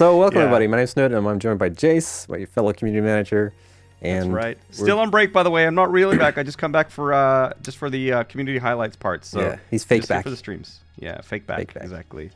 So welcome Yeah. everybody. My name's Snowden and I'm joined by Jace, my fellow community manager. That's And right. Still on break, by the way. I'm not really back. I just come back for the community highlights part. So Yeah, he's fake just here back. for the streams. Yeah, fake back. Fake back. Exactly.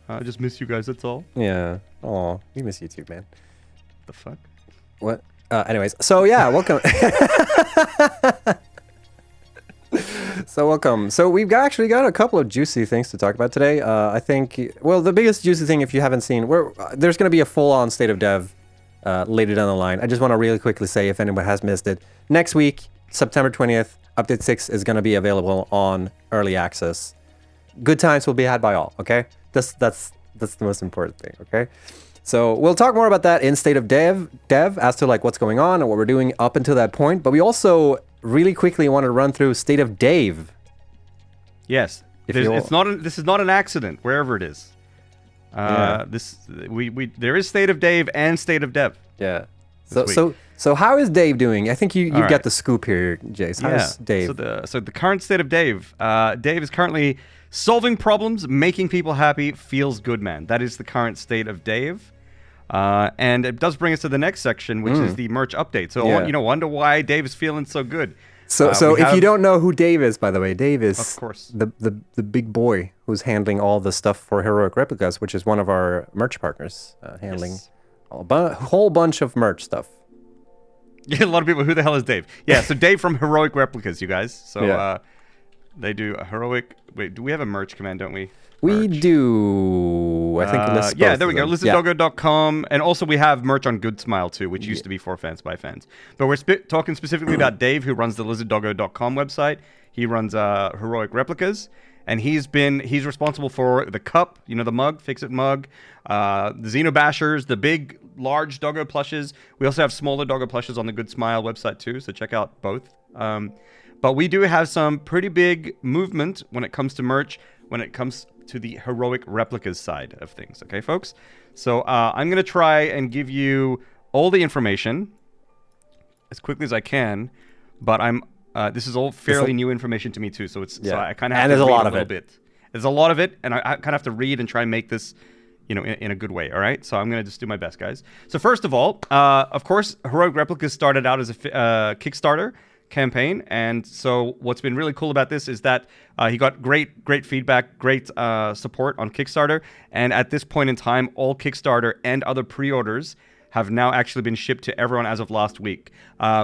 I just miss you guys. That's all. Yeah. Oh, we miss you too, man. The fuck. What? Anyways, so yeah, welcome. So welcome. So we've actually got a couple of juicy things to talk about today. I think, well, the biggest juicy thing, if you haven't seen, there's going to be a full-on state of dev later down the line. I just want to really quickly say, if anyone has missed it, next week, September 20th, Update 6 is going to be available on early access. Good times will be had by all. Okay, that's the most important thing. Okay. So we'll talk more about that in State of Dev as to like what's going on and what we're doing up until that point. But we also really quickly want to run through State of Dave. Yes. If This you'll- is not an accident, wherever it is. Yeah. There is State of Dave and State of Dev. Yeah. This So how is Dave doing? I think you All got right. the scoop here, Jace. How's Dave? So the current state of Dave. Dave is currently solving problems, making people happy, feels good, man. That is the current state of Dave. And it does bring us to the next section, which is the merch update. So Yeah. wonder why Dave is feeling so good. So we if you have- don't know who Dave is, by the way, Dave is Of course. the big boy who's handling all the stuff for Heroic Replicas, which is one of our merch partners, handling Yes. a whole bunch of merch stuff. Yeah, a lot of people. Who the hell is Dave? Yeah, so Dave from Heroic Replicas, you guys. So Yeah. they do a heroic. Wait, do we have a merch command? Don't we? We Merch. do. I think lists Yeah, both there we of go. them. Yeah. LizardDoggo.com. And also we have merch on Good Smile too, which used to be for fans by fans. But we're talking specifically about Dave, who runs the LizardDoggo.com website. He runs Heroic Replicas. And he's responsible for the cup, the mug, Fix It mug, the Xenobashers, the big, large doggo plushes. We also have smaller doggo plushes on the Good Smile website too, so check out both. But we do have some pretty big movement when it comes to merch, when it comes to the Heroic Replicas side of things. Okay, folks? So I'm going to try and give you all the information as quickly as I can, but this is all fairly new information to me too, so so I kind of have And to there's a read lot a of little it. bit. There's a lot of it, and I kind of have to read and try and make this, in a good way. All right, so I'm gonna just do my best, guys. So first of all, of course, Heroic Replicas started out as a Kickstarter campaign, and so what's been really cool about this is that he got great feedback, great support on Kickstarter, and at this point in time, all Kickstarter and other pre-orders have now actually been shipped to everyone as of last week.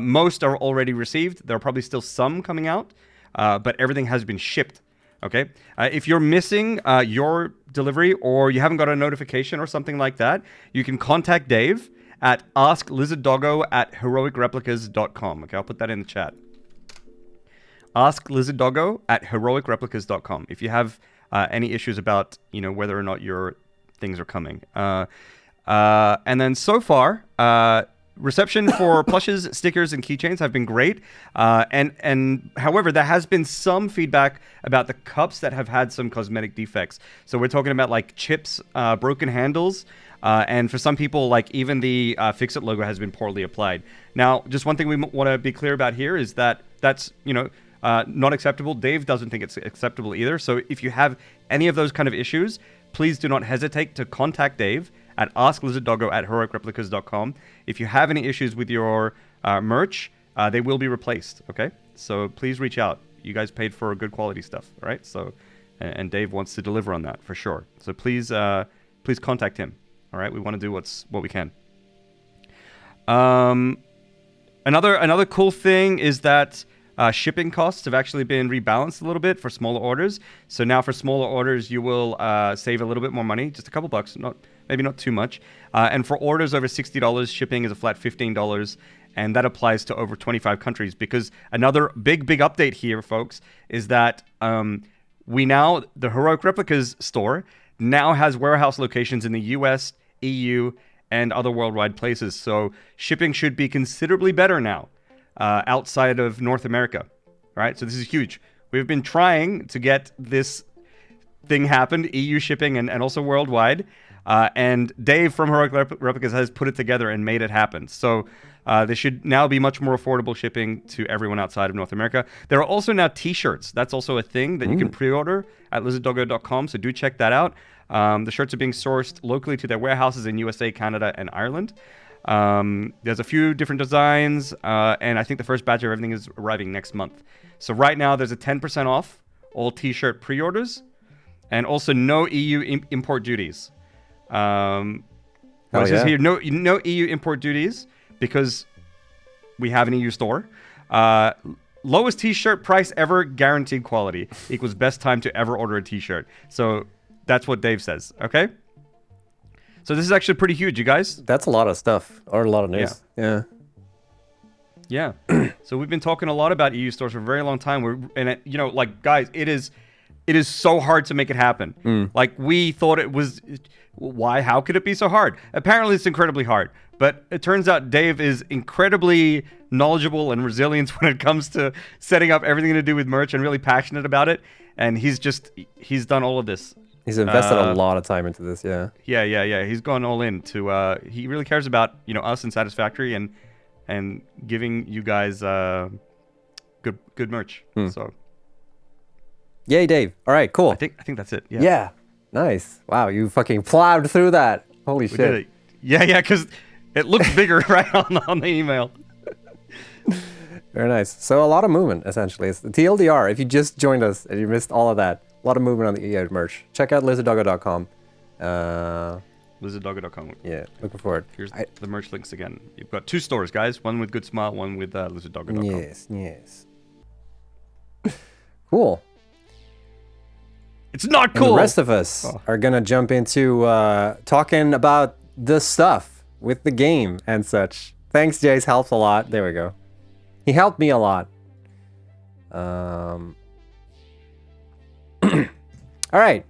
Most are already received. There are probably still some coming out, but everything has been shipped. Okay? If you're missing your delivery or you haven't got a notification or something like that, you can contact Dave at asklizarddoggo@heroicreplicas.com. Okay, I'll put that in the chat. asklizarddoggo@heroicreplicas.com if you have any issues about, whether or not your things are coming. And then so far, reception for plushes, stickers, and keychains have been great. And however, there has been some feedback about the cups that have had some cosmetic defects. So we're talking about like chips, broken handles, and for some people, like even the Fix It logo has been poorly applied. Now, just one thing we want to be clear about here is that that's not acceptable. Dave doesn't think it's acceptable either. So if you have any of those kind of issues, please do not hesitate to contact Dave at asklizarddoggo@heroicreplicas.com. If you have any issues with your merch, they will be replaced, okay? So please reach out. You guys paid for good quality stuff, all right? So, and Dave wants to deliver on that for sure. So please contact him, all right? We want to do what we can. Another cool thing is that shipping costs have actually been rebalanced a little bit for smaller orders. So now for smaller orders, you will save a little bit more money, just a couple bucks, maybe not too much. And for orders over $60, shipping is a flat $15, and that applies to over 25 countries. Because another big update here, folks, is that the Heroic Replicas store now has warehouse locations in the US, EU, and other worldwide places. So shipping should be considerably better now. Outside of North America, right? So this is huge. We've been trying to get this thing happen, EU shipping and also worldwide, and Dave from Heroic Replicas has put it together and made it happen. So there should now be much more affordable shipping to everyone outside of North America. There are also now t-shirts. That's also a thing that you can pre-order at lizarddoggo.com, so do check that out. The shirts are being sourced locally to their warehouses in USA, Canada, and Ireland. There's a few different designs, and I think the first batch of everything is arriving next month. So right now there's a 10% off all t-shirt pre-orders, and also no EU import duties. It says here, no EU import duties because we have an EU store. Lowest t-shirt price ever, guaranteed quality equals best time to ever order a t-shirt. So that's what Dave says. Okay. So this is actually pretty huge, you guys. That's a lot of stuff, or a lot of news. Yeah. Yeah. So we've been talking a lot about EU stores for a very long time. Guys, it is so hard to make it happen. Like, we thought it was, why? How could it be so hard? Apparently, it's incredibly hard. But it turns out Dave is incredibly knowledgeable and resilient when it comes to setting up everything to do with merch, and really passionate about it. And he's done all of this. He's invested a lot of time into this, yeah. Yeah. He's gone all in to. He really cares about us and Satisfactory and giving you guys good merch. So. Yay, Dave! All right, cool. I think that's it. Yeah. Yeah. Nice. Wow, you fucking plowed through that. Holy shit. Did it. Yeah, because it looks bigger right on the email. Very nice. So a lot of movement, essentially. It's the TLDR. If you just joined us and you missed all of that, a lot of movement on the EA merch. Check out lizarddoggo.com. Lizarddoggo.com. Yeah, looking forward. Here's the merch links again. You've got two stores, guys. One with Good Smile, one with lizarddoggo.com. Yes. Cool. It's not cool. And the rest of us are gonna jump into talking about the stuff with the game and such. Thanks, Jace. Helps a lot. There we go. He helped me a lot. All right.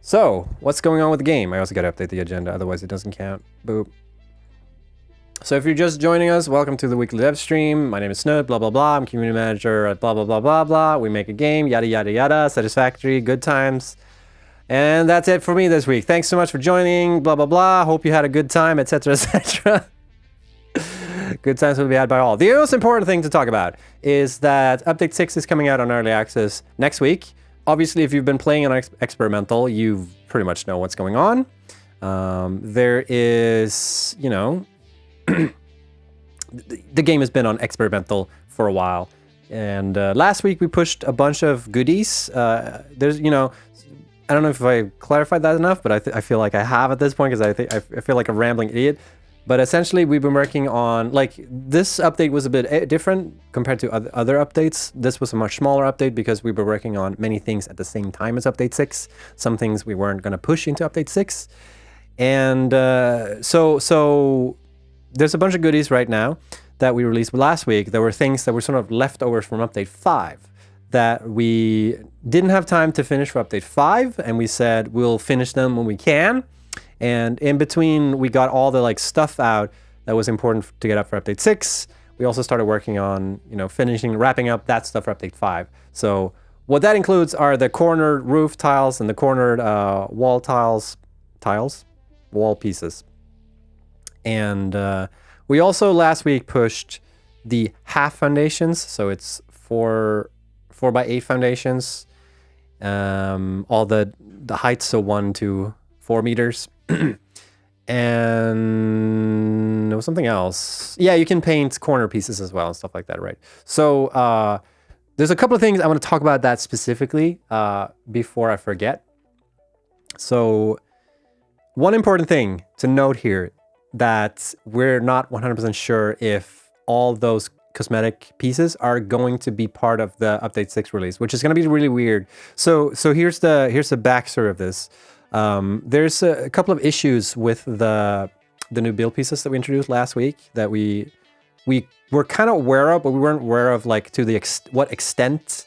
So, what's going on with the game? I also gotta update the agenda, otherwise it doesn't count. Boop. So if you're just joining us, welcome to the weekly dev stream. My name is Snood, blah, blah, blah. I'm community manager at blah, blah, blah, blah, blah. We make a game, yada, yada, yada. Satisfactory, good times. And that's it for me this week. Thanks so much for joining, blah, blah, blah. Hope you had a good time, etc., etc. Good times will be had by all. The most important thing to talk about is that Update 6 is coming out on Early Access next week. Obviously, if you've been playing on Experimental, you pretty much know what's going on. There is, the game has been on Experimental for a while. And last week we pushed a bunch of goodies. There's, I don't know if I clarified that enough, but I feel like I have at this point, because I feel like a rambling idiot. But essentially, we've been working on, this update was a bit different compared to other updates. This was a much smaller update because we were working on many things at the same time as Update 6. Some things we weren't going to push into Update 6. And so there's a bunch of goodies right now that we released last week. There were things that were sort of leftovers from Update 5 that we didn't have time to finish for Update 5. And we said we'll finish them when we can. And in between, we got all the stuff out that was important to get up for Update 6. We also started working on, wrapping up that stuff for Update 5. So what that includes are the cornered roof tiles and the cornered wall wall pieces. And we also last week pushed the half foundations. So it's 4x8 foundations. All the heights, so 1 to 4 meters. And there was something else. Yeah, you can paint corner pieces as well and stuff like that, right? So there's a couple of things I want to talk about that specifically before I forget. So one important thing to note here, that we're not 100% sure if all those cosmetic pieces are going to be part of the Update 6 release, which is going to be really weird. So here's the backstory of this. There's a couple of issues with the new build pieces that we introduced last week that we were kind of aware of, but we weren't aware of to what extent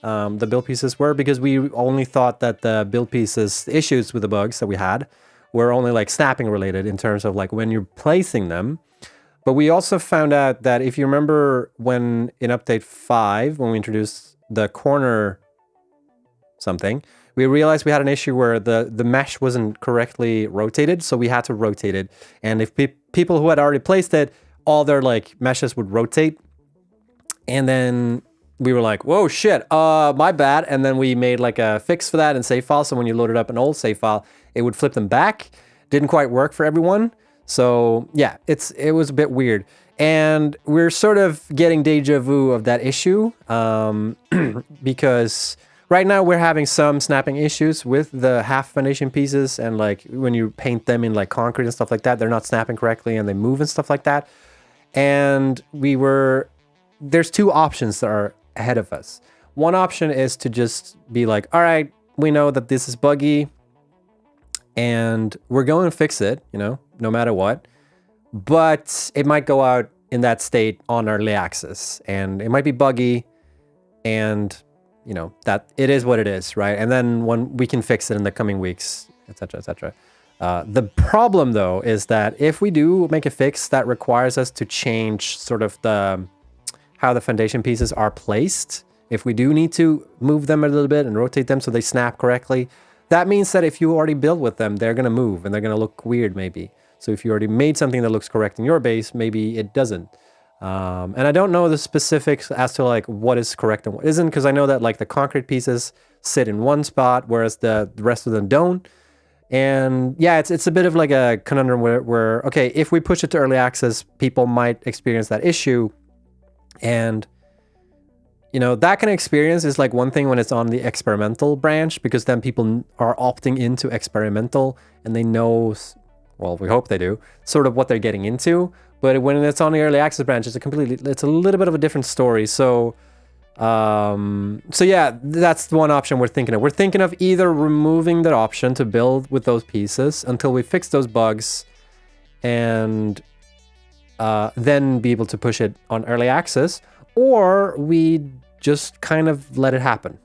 the build pieces were, because we only thought that the build pieces, the issues with the bugs that we had, were only snapping related in terms of when you're placing them. But we also found out that if you remember when in Update 5, when we introduced the corner something, we realized we had an issue where the mesh wasn't correctly rotated, so we had to rotate it. And if people who had already placed it, all their meshes would rotate. And then we were like, whoa, shit, my bad. And then we made like a fix for that in save file. So when you loaded up an old save file, it would flip them back. Didn't quite work for everyone. So yeah, it was a bit weird. And we're sort of getting deja vu of that issue because right now we're having some snapping issues with the half foundation pieces, and like when you paint them in like concrete and stuff like that, they're not snapping correctly and they move and stuff like that. And there's two options that are ahead of us. One option is to just be like, all right, we know that this is buggy and we're going to fix it, no matter what. But it might go out in that state on early access and it might be buggy, and that it is what it is, right? And then when we can fix it in the coming weeks, etc., etc. The problem though is that if we do make a fix that requires us to change sort of how the foundation pieces are placed, if we do need to move them a little bit and rotate them so they snap correctly, that means that if you already built with them, they're going to move and they're going to look weird maybe. So if you already made something that looks correct in your base, maybe it doesn't. And I don't know the specifics as to like what is correct and what isn't, because I know that like the concrete pieces sit in one spot, whereas the rest of them don't. And yeah, it's a bit of like a conundrum where okay, if we push it to early access, people might experience that issue. And that kind of experience is like one thing when it's on the experimental branch, because then people are opting into experimental and they know, well, we hope they do, sort of what they're getting into. But when it's on the early access branch, it's a little bit of a different story. So yeah, that's one option we're thinking of. We're thinking of either removing that option to build with those pieces until we fix those bugs, and then be able to push it on early access, or we just kind of let it happen,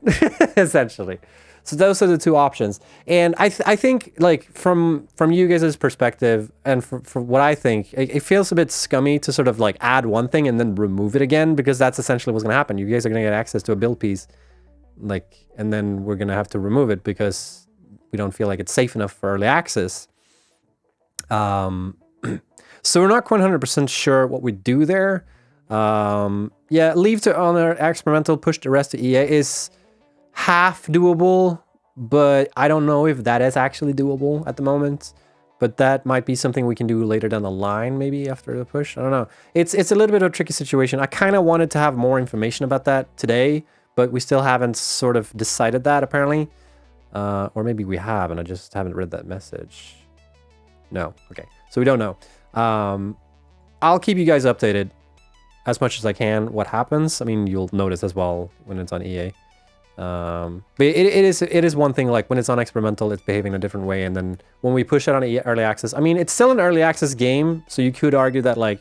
essentially. So those are the two options. And I think like from you guys' perspective and from what I think, it feels a bit scummy to sort of like add one thing and then remove it again, because that's essentially what's going to happen. You guys are going to get access to a build piece, and then we're going to have to remove it because we don't feel like it's safe enough for early access. So we're not quite 100% sure what we do there. Yeah, leave to honor experimental, push the rest to EA is half doable, but I don't know if that is actually doable at the moment. But that might be something we can do later down the line, maybe after the push. I don't know. It's a little bit of a tricky situation. I kind of wanted to have more information about that today, but we still haven't sort of decided that, apparently. Or maybe we have, and I just haven't read that message. No. Okay. So we don't know. I'll keep you guys updated as much as I can what happens. I mean, you'll notice as well when it's on EA. But it is one thing, like when it's on experimental, it's behaving in a different way, and then when we push it on early access, I mean, it's still an early access game, so you could argue that like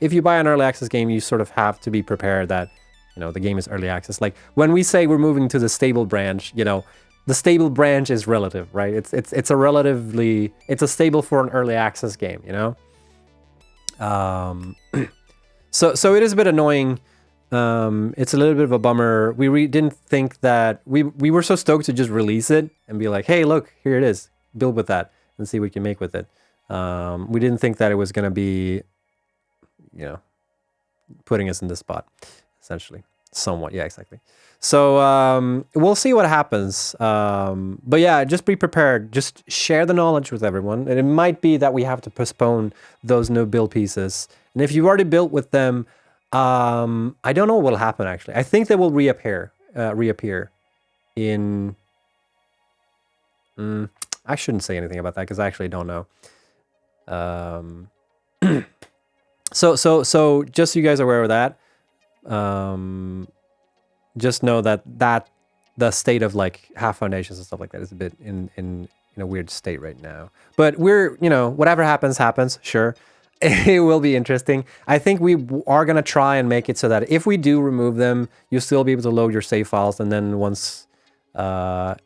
if you buy an early access game, you sort of have to be prepared that the game is early access. Like when we say we're moving to the stable branch, the stable branch is relative, right? It's a stable for an early access game, so it is a bit annoying. It's a little bit of a bummer. We didn't think that we were so stoked to just release it and be like, hey, look, here it is. Build with that and see what you can make with it. We didn't think that it was going to be, putting us in this spot, essentially. Somewhat. Yeah, exactly. So we'll see what happens. But yeah, just be prepared. Just share the knowledge with everyone. And it might be that we have to postpone those new build pieces. And if you've already built with them, I don't know what will happen, actually. I think they will reappear in... I shouldn't say anything about that because I actually don't know. So just so you guys are aware of that, just know that the state of like half foundations and stuff like that is a bit in a weird state right now. But we're, whatever happens, sure. It will be interesting. I think we are going to try and make it so that if we do remove them, you'll still be able to load your save files. And then once they're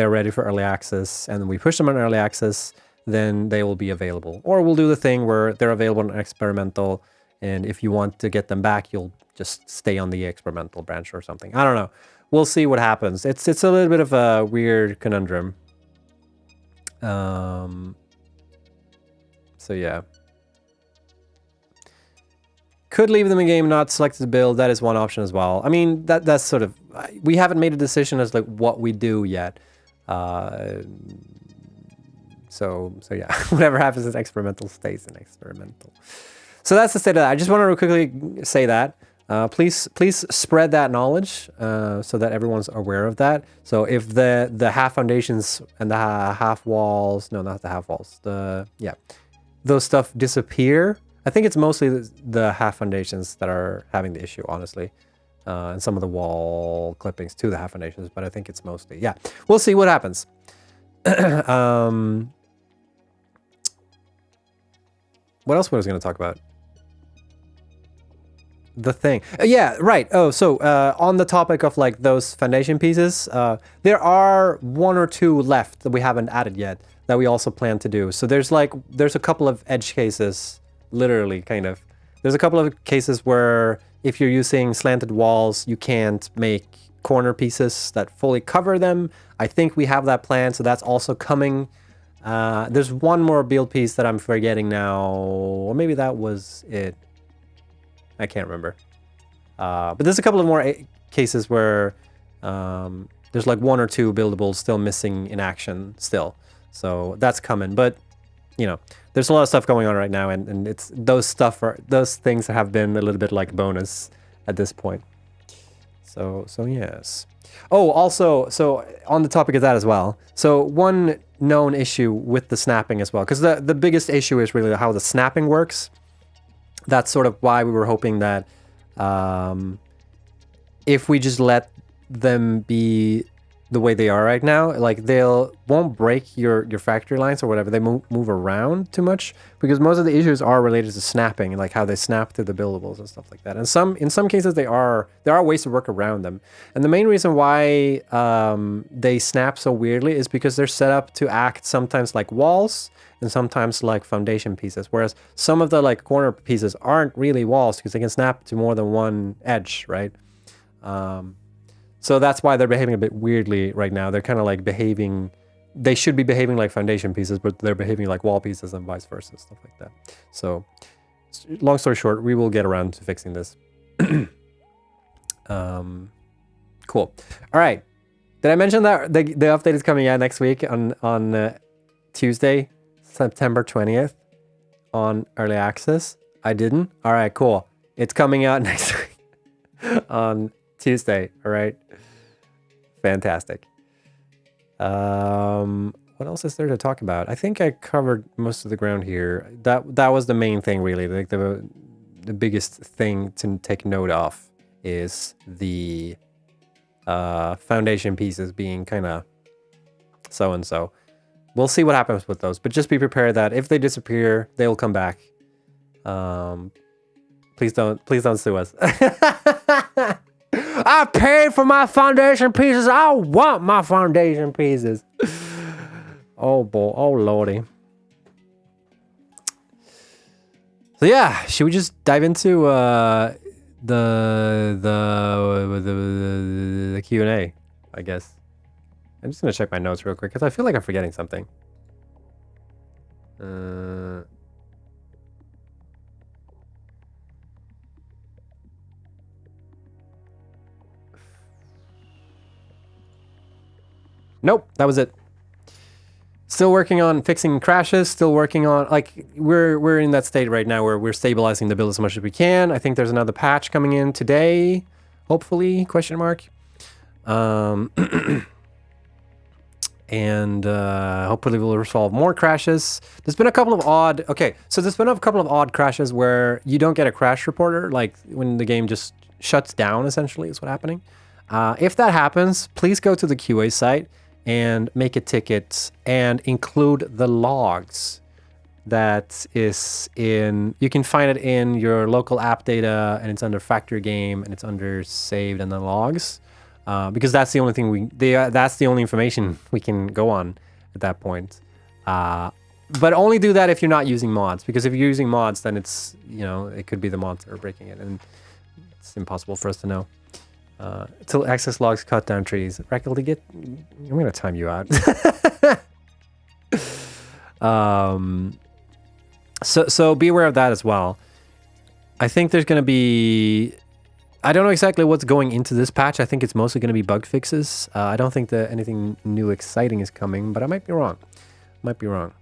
ready for early access and we push them on early access, then they will be available. Or we'll do the thing where they're available on experimental. And if you want to get them back, you'll just stay on the experimental branch or something. I don't know. We'll see what happens. It's a little bit of a weird conundrum. So yeah. could leave them in game, not select the build. That is one option as well. I mean, that's sort of, we haven't made a decision as like what we do yet. So yeah, whatever happens in experimental stays in experimental. So that's the state of that. I just want to quickly say that. Please spread that knowledge so that everyone's aware of that. So if the half foundations and the half walls, no, not the half walls, those stuff disappear. I think it's mostly the half foundations that are having the issue, honestly. And some of the wall clippings to the half foundations, but I think it's mostly, yeah. We'll see what happens. What else was I going to talk about? The thing. Yeah, right. Oh, so on the topic of like those foundation pieces, there are 1 or 2 left that we haven't added yet that we also plan to do. So there's a couple of edge cases, literally, kind of. There's a couple of cases where if you're using slanted walls, you can't make corner pieces that fully cover them. I think we have that plan, so that's also coming. There's one more build piece that I'm forgetting now, or maybe that was it. I can't remember. But there's a couple of more cases where there's like 1 or 2 buildables still missing in action still. So that's coming. But, you know, there's a lot of stuff going on right now, and it's those things have been a little bit like bonus at this point. So yes. Oh, also, so on the topic of that as well. So one known issue with the snapping as well, because the biggest issue is really how the snapping works. That's sort of why we were hoping that if we just let them be the way they are right now, like won't break your factory lines or whatever. They move around too much, because most of the issues are related to snapping, like how they snap through the buildables and stuff like that. And in some cases there are ways to work around them. And the main reason why they snap so weirdly is because they're set up to act sometimes like walls and sometimes like foundation pieces, whereas some of the like corner pieces aren't really walls because they can snap to more than one edge, right? So that's why they're behaving a bit weirdly right now. They're kind of like they should be behaving like foundation pieces, but they're behaving like wall pieces and vice versa, stuff like that. So long story short, we will get around to fixing this. Cool. All right. Did I mention that the update is coming out next week on Tuesday, September 20th on Early Access? I didn't? All right, cool. It's coming out next week on Tuesday. All right. Fantastic. What else is there to talk about? I think I covered most of the ground here. That was the main thing, really. Like the biggest thing to take note of is the foundation pieces being kind of so and so. We'll see what happens with those, but just be prepared that if they disappear, they'll come back. Please don't sue us. I paid for my foundation pieces. I want my foundation pieces. Oh boy, oh lordy. So yeah, should we just dive into the Q&A, I guess. I'm just gonna check my notes real quick because I feel like I'm forgetting something. Nope, that was it. Still working on fixing crashes, still working on, like, we're in that state right now where we're stabilizing the build as much as we can. I think there's another patch coming in today, hopefully, question mark. And hopefully we'll resolve more crashes. There's been a couple of odd crashes where you don't get a crash reporter, like when the game just shuts down, essentially, is what's happening. If that happens, please go to the QA site and make a ticket and include the logs that is in, you can find it in your local app data, and it's under factory game, and it's under saved and then logs. Because that's the only thing that's the only information we can go on at that point. But only do that if you're not using mods, because if you're using mods, then it's, you know, it could be the mods that are breaking it, and it's impossible for us to know. Till access logs cut down trees. Reckle to get, I'm gonna time you out. So be aware of that as well. I think there's going to be... I don't know exactly what's going into this patch. I think it's mostly going to be bug fixes. I don't think that anything new exciting is coming, but I might be wrong. Might be wrong.